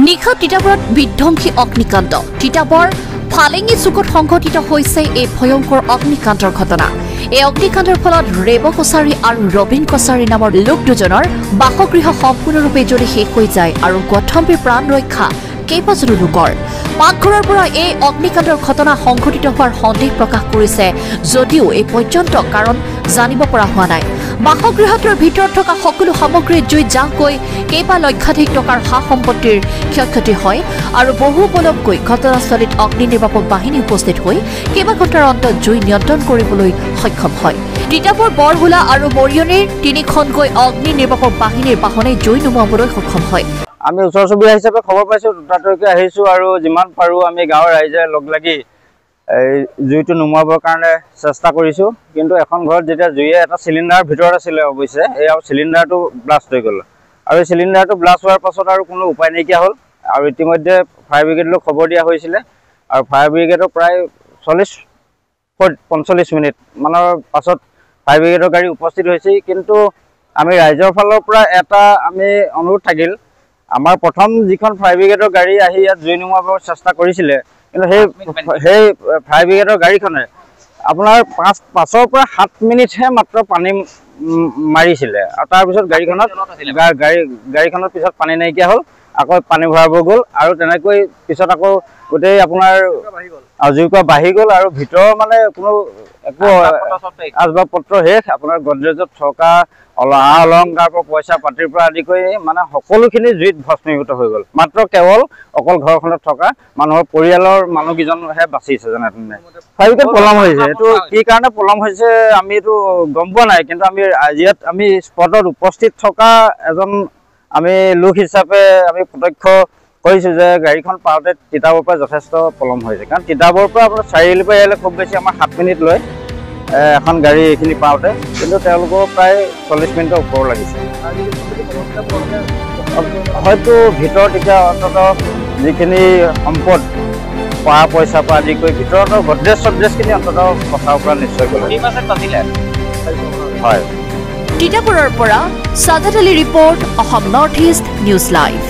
নিশা তিতাবৰত বিধ্বংসী অগ্নিকাণ্ড তিতাবৰ ফালেঙি চুকত সংঘটিত হৈছে এই ভয়ংকৰ অগ্নিকাণ্ডৰ ঘটনা। এই অগ্নিকাণ্ডৰ ফলত ৰেব কছাৰী আৰু ৰবীন কছাৰী নামৰ লোক দুজনৰ বাসগৃহ সম্পূৰ্ণৰূপে জ্বলি শেষ হৈ যায় আৰু গঠম্বীৰ প্ৰাণ ৰক্ষা কেইবাজনো লোকৰ। পাকঘৰৰ পৰা এই অগ্নিকাণ্ডৰ ঘটনা সংঘটিত হোৱাৰ সন্দেহ প্ৰকাশ কৰিছে যদিও এই পৰ্যন্ত কাৰণ জানিব পৰা হোৱা নাই। বাসগৃহটোৰ ভিতৰত থকা সকলো সামগ্ৰী জুইত জাকৈ কেইবা লক্ষাধিক টকাৰ সা সম্পত্তিৰ ক্ষয়ক্ষতি হয় আৰু বহু পলমকৈ ঘটনাস্থলীত অগ্নি নিৰ্বাপক বাহিনী উপস্থিত হৈ কেইবা ঘণ্টাৰ অন্তত জুই নিয়ন্ত্ৰণ কৰিবলৈ সক্ষম হয়। তিতাবৰ বৰহোলা আৰু মৰিয়নিৰ তিনিখনকৈ অগ্নি নিৰ্বাপক বাহিনীৰ বাহনে জুই নুমুৱাবলৈ সক্ষম হয়। আমি ওচৰ চুবুৰীয়া হিচাপে খবৰ পাইছোঁ, ততাতৈয়াকৈ আহিছোঁ আৰু যিমান পাৰোঁ আমি গাঁৱৰ ৰাইজে লগ লাগি জুইটো নুমুৱাবৰ কাৰণে চেষ্টা কৰিছোঁ। কিন্তু এখন ঘৰত যেতিয়া জুইয়ে এটা চিলিণ্ডাৰ ভিতৰত আছিলে অৱশ্যে এই চিলিণ্ডাৰটো ব্লাষ্ট হৈ গ'ল আৰু এই চিলিণ্ডাৰটো ব্লাষ্ট হোৱাৰ পাছত আৰু কোনো উপায় নাইকিয়া হ'ল আৰু ইতিমধ্যে ফায়াৰ ব্ৰিগেডলৈ খবৰ দিয়া হৈছিলে আৰু ফায়াৰ ব্ৰিগেডৰ প্ৰায় 40-45 মিনিট মানৰ পাছত ফায়াৰ ব্ৰিগেডৰ গাড়ী উপস্থিত হৈছে। কিন্তু আমি ৰাইজৰ ফালৰ পৰা এটা আমি অনুৰোধ থাকিল, আমাৰ প্ৰথম যিখন ফায়াৰ ব্ৰিগেডৰ গাড়ী আহি ইয়াত জুই নুমুৱাবৰ চেষ্টা কৰিছিলে কিন্তু সেই ফায়াৰ ব্ৰিগেডৰ গাড়ীখনে আপোনাৰ 5-ৰ পৰা 7 মিনিটহে মাত্ৰ পানী মাৰিছিলে আৰু তাৰপিছত গাড়ীখনত পিছত পানী নাইকিয়া হ'ল, আকৌ পানী ভৰাব গ'ল আৰু তেনেকৈ পিছত আকৌ গোটেই আপোনাৰ জুইকুৰা বাঢ়ি গ'ল আৰু ভিতৰৰ মানে কোনো একো আচবাব পত্ৰ শেষ। আপোনাৰ গডৰেজত থকা অলংকাৰ পৰা পইচা পাতিৰ পৰা আদি কৰি মানে সকলোখিনি জুইত ভস্মীভূত হৈ গ'ল। মাত্ৰ কেৱল অকল ঘৰখনত থকা মানুহৰ পৰিয়ালৰ মানুহকেইজনহে বাচিছে যেনে তেনে। ফায়াৰ ব্ৰিগেড পলম হৈছে, এইটো কি কাৰণে পলম হৈছে আমি এইটো গম পোৱা নাই, কিন্তু আমি ইয়াত আমি স্পটত উপস্থিত থকা এজন আমি লোক হিচাপে আমি প্ৰত্যক্ষ কৰিছোঁ যে গাড়ীখন পাওঁতে তিতাবৰ পৰা যথেষ্ট পলম হৈছে। কাৰণ তিতাবৰ পৰা আপোনাৰ চাৰিআলিৰ পৰা ইয়ালৈ খুব বেছি আমাৰ 7 মিনিট লয় এখন গাড়ী এইখিনি পাওঁতে, কিন্তু তেওঁলোকৰ প্ৰায় 40 মিনিটৰ ওপৰ লাগিছে। হয়তো ভিতৰত এতিয়া অন্ততঃ যিখিনি সম্পদ পঢ়া পইচাৰ পৰা আদি কৰি ভিতৰত গডৰেজখিনি অন্ততঃ পথাৰৰ পৰা নিশ্চয় গ'ল। হয়। তিতাবৰৰ পৰা Sadat Ali report, Asom north east news live.